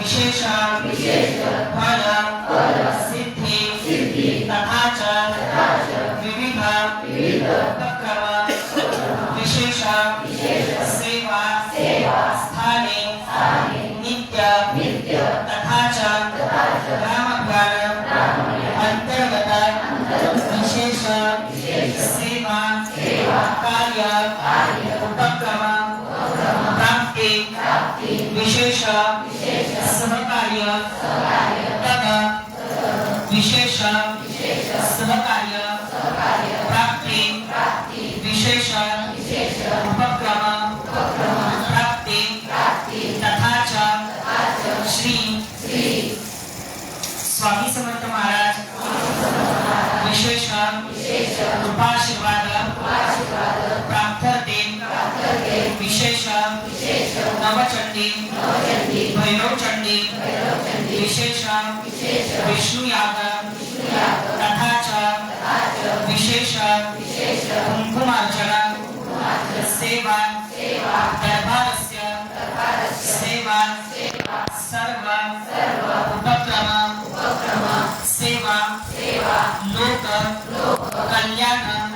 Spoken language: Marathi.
विशेष फल सिद्धि तथा च विविध उपक्रम विशेष सेवा स्थाने नित्य तथा च ग्रामज्ञान अंतर्गत विशेष सेवा कार्य उपक्रम प्राप्ति विशेष सहकार्य तद विशेष सहकार्य प्राप्ति विशेष उपक्रम प्राप्ति तथा च श्री स्वामी समर्थ महाराज विशेष कृपाशीर्वाद प्राप्तते विशेष नवचंडी भैरवचंडी विशेष विष्णु याग तथा च विशेष कुंकुमार्चना सेवा दरबारस्य सेवा सर्व उपक्रम सेवा लोक कल्याण